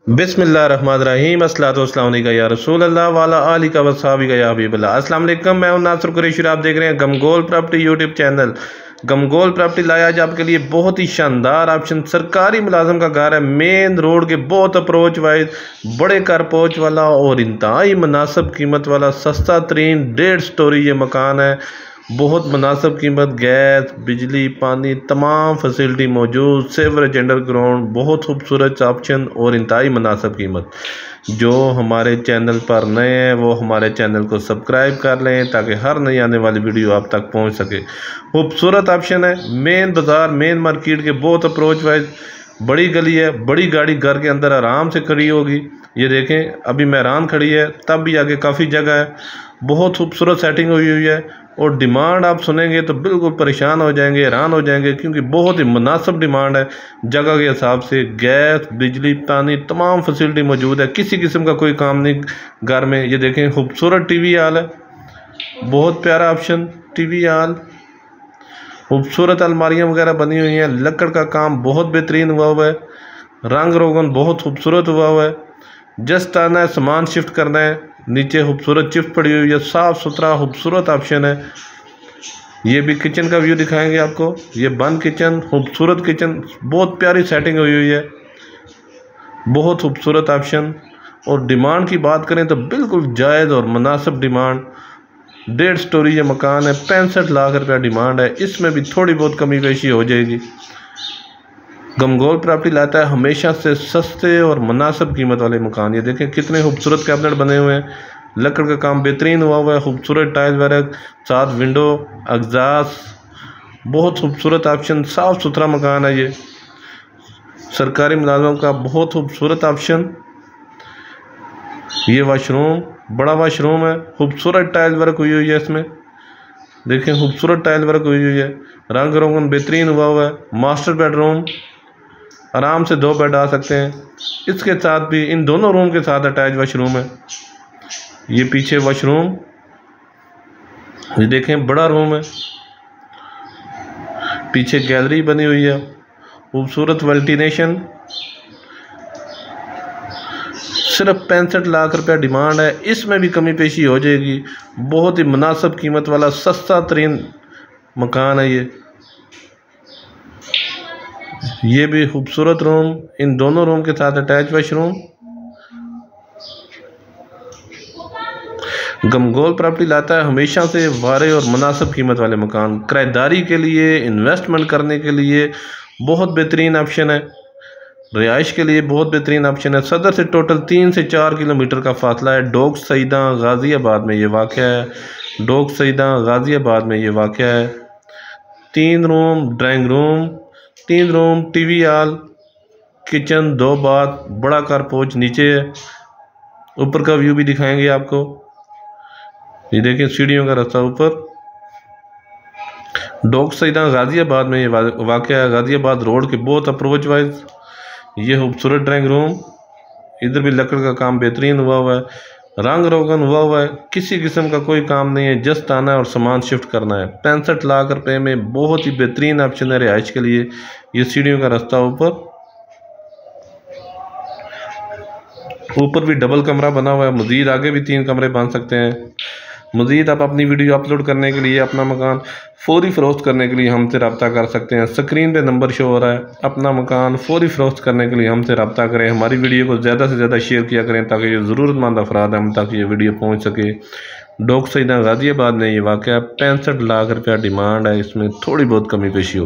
बिस्मिल्लाहिर्रहमानिर्रहीम अस्सलातु वस्सलामु अलैका या रसूल अल्लाह वाला आली का वसाबी का या हबीबल्लाह। अस्सलाम वालेकुम, मैं हूं नासिर कुरैशी। आप देख रहे हैं गमगोल प्रॉपर्टी यूट्यूब चैनल। गमगोल प्रॉपर्टी लाया आज आपके लिए बहुत ही शानदार ऑप्शन। सरकारी मुलाजम का घर है, मेन रोड के बहुत अप्रोच वाइज, बड़े कार पहुँच वाला और इंतहाई मुनासिब कीमत वाला सस्ता तरीन 1.5 स्टोरी ये मकान है। बहुत मुनासिब कीमत, गैस बिजली पानी तमाम फैसिलिटी मौजूद, सेवरेज अंडरग्राउंड, बहुत खूबसूरत ऑप्शन और इंतहाई मुनासिब कीमत। जो हमारे चैनल पर नए हैं वो हमारे चैनल को सब्सक्राइब कर लें ताकि हर नई आने वाली वीडियो आप तक पहुंच सके। खूबसूरत ऑप्शन है, मेन बाज़ार मेन मार्केट के बहुत अप्रोच वाइज, बड़ी गली है, बड़ी गाड़ी घर के अंदर आराम से खड़ी होगी। ये देखें अभी मेहरान खड़ी है, तब भी आगे काफ़ी जगह है, बहुत खूबसूरत सेटिंग हुई है। और डिमांड आप सुनेंगे तो बिल्कुल परेशान हो जाएंगे, हैरान हो जाएंगे, क्योंकि बहुत ही मुनासिब डिमांड है। जगह के हिसाब से गैस बिजली पानी तमाम फैसिलिटी मौजूद है, किसी किस्म का कोई काम नहीं घर में। ये देखें खूबसूरत टीवी हॉल है, बहुत प्यारा ऑप्शन टीवी हॉल, खूबसूरत अलमारियाँ वगैरह बनी हुई हैं, लकड़ का काम बहुत बेहतरीन हुआ है, रंग रोगन बहुत खूबसूरत हुआ है। जस्ट आना है, सामान शिफ्ट करना है, नीचे खूबसूरत चिफ्ट पड़ी हुई है, साफ़ सुथरा खूबसूरत ऑप्शन है। ये भी किचन का व्यू दिखाएंगे आपको, ये बंद किचन, खूबसूरत किचन, बहुत प्यारी सेटिंग हुई है, बहुत खूबसूरत ऑप्शन। और डिमांड की बात करें तो बिल्कुल जायज़ और मुनासिब डिमांड। 1.5 स्टोरी ये मकान है, 65 लाख रुपया डिमांड है, इसमें भी थोड़ी बहुत कमी पेशी हो जाएगी। गमगोल प्रॉपर्टी लाता है हमेशा से सस्ते और मुनासिब कीमत वाले मकान। ये देखें कितने खूबसूरत कैबिनेट बने हुए हैं, लकड़ का काम बेहतरीन हुआ है, खूबसूरत टाइल वर्क, साथ विंडो एग्जास्ट, बहुत खूबसूरत ऑप्शन, साफ़ सुथरा मकान है। ये सरकारी मुलाजमों का बहुत खूबसूरत ऑप्शन। ये वाशरूम, बड़ा वाशरूम है, खूबसूरत टाइल वर्क हुई है, इसमें देखें खूबसूरत टाइल वर्क हुई है, रंग रोगन बेहतरीन हुआ है। मास्टर बेडरूम, आराम से 2 बेड आ सकते हैं। इसके साथ भी इन दोनों रूम के साथ अटैच वाशरूम है। ये पीछे वाशरूम, ये देखें बड़ा रूम है, पीछे गैलरी बनी हुई है, खूबसूरत वेंटिलेशन। सिर्फ 65 लाख रुपया डिमांड है, इसमें भी कमी पेशी हो जाएगी। बहुत ही मुनासिब कीमत वाला सस्ता तरीन मकान है ये भी खूबसूरत रूम, इन दोनों रूम के साथ अटैच वाशरूम। गमगोल प्रॉपर्टी लाता है हमेशा से वारे और मुनासिब कीमत वाले मकान। किराएदारी के लिए, इन्वेस्टमेंट करने के लिए बहुत बेहतरीन ऑप्शन है, रिहाइश के लिए बहुत बेहतरीन ऑप्शन है। सदर से टोटल 3 से 4 किलोमीटर का फासला है। डोक सईदा गाज़ियाबाद में ये वाक़या है, डोक सईदा गाज़ियाबाद में ये वाक़या है। 3 room, drawing room, 3 room, TV hall, kitchen, 2 bath, बड़ा कार पोर्च नीचे है। ऊपर का व्यू भी दिखाएंगे आपको। ये देखिए सीढ़ियों का रास्ता ऊपर। डोक सईदा गाज़ियाबाद में ये वाक़या है, गाज़ियाबाद रोड के बहुत अप्रोच वाइज। ये खूबसूरत ड्राइंग रूम, इधर भी लकड़ का काम बेहतरीन हुआ है, रंग रोगन हुआ है, किसी किस्म का कोई काम नहीं है, जस्ट आना है और सामान शिफ्ट करना है। 65 लाख रुपए में बहुत ही बेहतरीन ऑप्शन है रिहाइश के लिए। ये सीढ़ियों का रास्ता ऊपर भी डबल कमरा बना हुआ है, मज़ीद आगे भी 3 कमरे बन सकते हैं। मज़ीद आप अपनी वीडियो अपलोड करने के लिए, अपना मकान फौरी फ़रोख्त करने के लिए हमसे रब्ता कर सकते हैं। स्क्रीन पे नंबर शो हो रहा है, अपना मकान फौरी फ़रोख्त करने के लिए हमसे रब्ता करें। हमारी वीडियो को ज़्यादा से ज़्यादा शेयर किया करें ताकि जो ज़रूरतमंद अफराद हैं हम तक ये वीडियो पहुँच सके। डोक सईदा गाज़ियाबाद में ये वाक़या, 65 लाख रुपया डिमांड है, इसमें थोड़ी बहुत कमी पेशी हो।